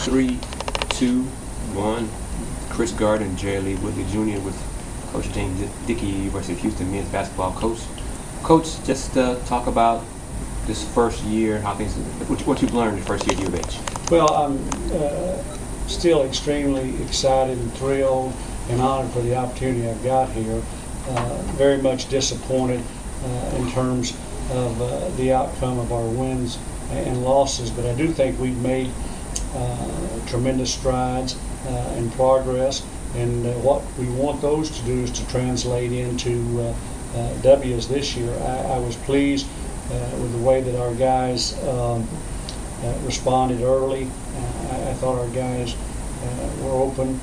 3, 2, 1. Chris Gardner, Jerry Lee Woodley Jr. with Coach James Dickey, University of Houston men's basketball coach. Coach, just talk about this first year, how things, what you've learned the first year at U of H. Well, I'm still extremely excited and thrilled and honored for the opportunity I've got here. Very much disappointed in terms of the outcome of our wins and losses, but I do think we've made tremendous strides and progress, and what we want those to do is to translate into W's this year. I was pleased with the way that our guys responded early. I thought our guys were open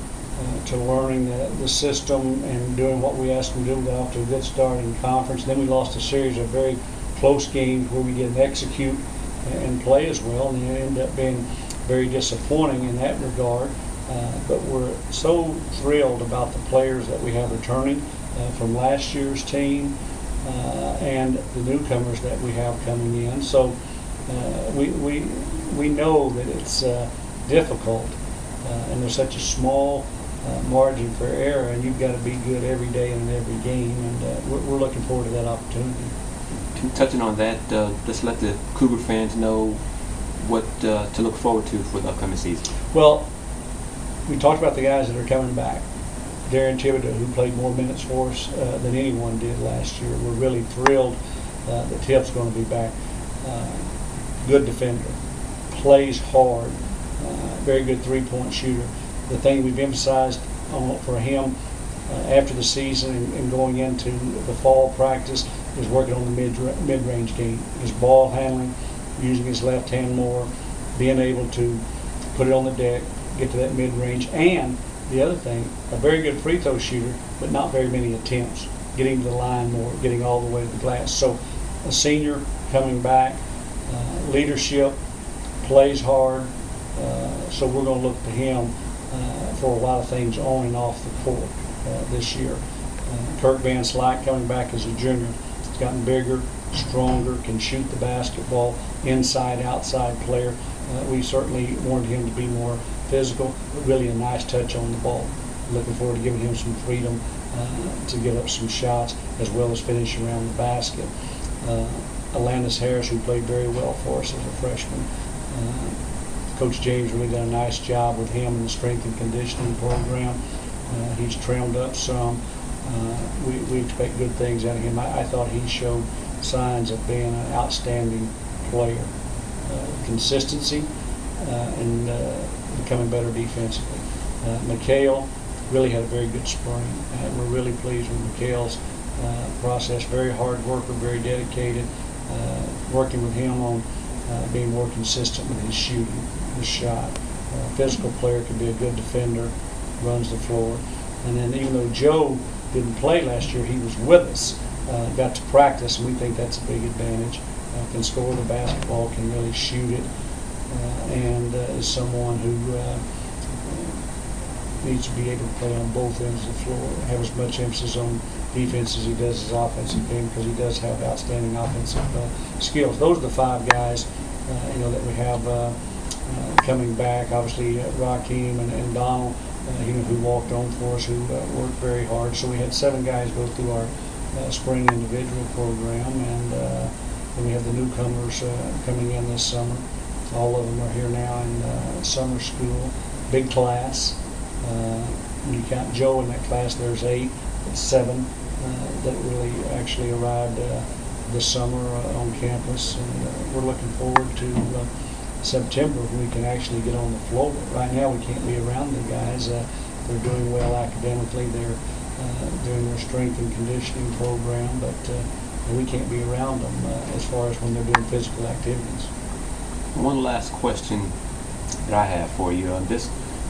to learning the system and doing what we asked them to do. We got off to a good start in conference. Then we lost a series of very close games where we didn't execute and play as well, and it ended up being very disappointing in that regard. But we're so thrilled about the players that we have returning from last year's team and the newcomers that we have coming in. So we know that it's difficult, and there's such a small margin for error, and you've got to be good every day and in every game, and we're looking forward to that opportunity. Touching on that, let's let the Cougar fans know what to look forward to for the upcoming season. Well, we talked about the guys that are coming back. Darren Thibodeau, who played more minutes for us than anyone did last year. We're really thrilled that Tip's going to be back. Good defender, plays hard, very good three-point shooter. The thing we've emphasized for him after the season and going into the fall practice is working on the mid-range game. His ball handling, using his left hand more, being able to put it on the deck, get to that mid-range, and the other thing, a very good free throw shooter, but not very many attempts, getting to the line more, getting all the way to the glass. So a senior coming back, leadership, plays hard, so we're going to look to him for a lot of things on and off the court this year. Kirk Van Slyke coming back as a junior. He's gotten bigger, stronger, can shoot the basketball, inside, outside player. We certainly wanted him to be more physical, but really a nice touch on the ball. Looking forward to giving him some freedom to give up some shots as well as finish around the basket. Alandis Harris, who played very well for us as a freshman. Coach James really done a nice job with him in the strength and conditioning program. He's trimmed up some. We expect good things out of him. I thought he showed signs of being an outstanding player. Consistency and becoming better defensively. McHale really had a very good spring. We're really pleased with McHale's process. Very hard worker, very dedicated. Working with him on being more consistent with his shooting, his shot. Physical player, can be a good defender, runs the floor. And then even though Joe didn't play last year, he was with us, got to practice, and we think that's a big advantage. Can score the basketball, can really shoot it, and is someone who needs to be able to play on both ends of the floor, have as much emphasis on defense as he does his offensive game, because he does have outstanding offensive skills. Those are the five guys, that we have coming back. Obviously, Raheem and Donald, who walked on for us, who worked very hard. So we had 7 guys go through our spring individual program, and then we have the newcomers coming in this summer. All of them are here now in summer school. Big class. When you count Joe in that class, there's 8. It's 7 that really actually arrived this summer on campus, and we're looking forward to September when we can actually get on the floor. Right now we can't be around the guys. They're doing well academically. They're doing their strength and conditioning program, but we can't be around them as far as when they're doing physical activities. One last question that I have for you.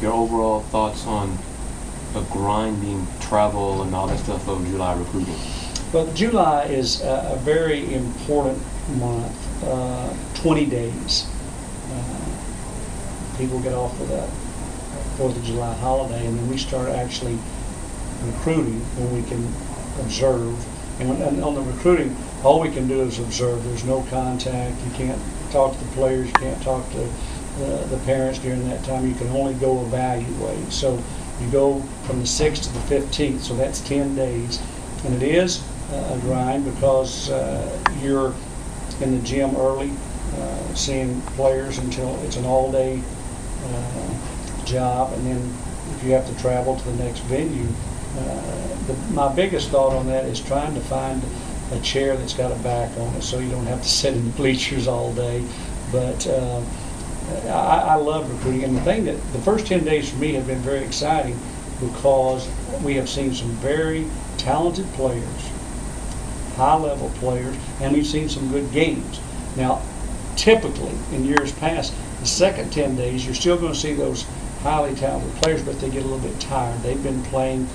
Your overall thoughts on the grinding travel and all that stuff of July recruiting? Well, July is a very important month, 20 days. People get off for the 4th of July holiday, and then we start actually recruiting when we can observe. And on the recruiting, all we can do is observe. There's no contact. You can't talk to the players. You can't talk to the parents during that time. You can only go evaluate. So you go from the 6th to the 15th, so that's 10 days. And it is a grind because you're in the gym early, seeing players until it's an all-day job, and then if you have to travel to the next venue. My biggest thought on that is trying to find a chair that's got a back on it so you don't have to sit in the bleachers all day. But I love recruiting, and the thing that the first 10 days for me have been very exciting because we have seen some very talented players, high-level players, and we've seen some good games. Now, typically, in years past, the second 10 days, you're still going to see those highly talented players, but they get a little bit tired. They've been playing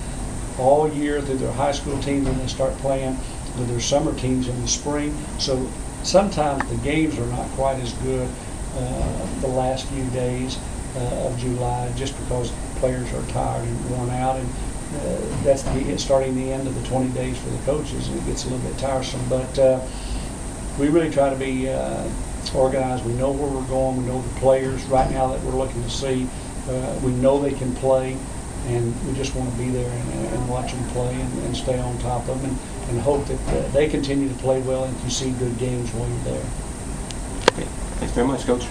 all year through their high school team, and they start playing with their summer teams in the spring. So sometimes the games are not quite as good the last few days of July, just because players are tired and worn out, and that's starting the end of the 20 days for the coaches, and it gets a little bit tiresome. But we really try to be organized. We know where we're going. We know the players right now that we're looking to see. We know they can play, and we just want to be there and watch them play and stay on top of them and hope that they continue to play well and you see good games while you're there. Okay. Thanks very much, Coach.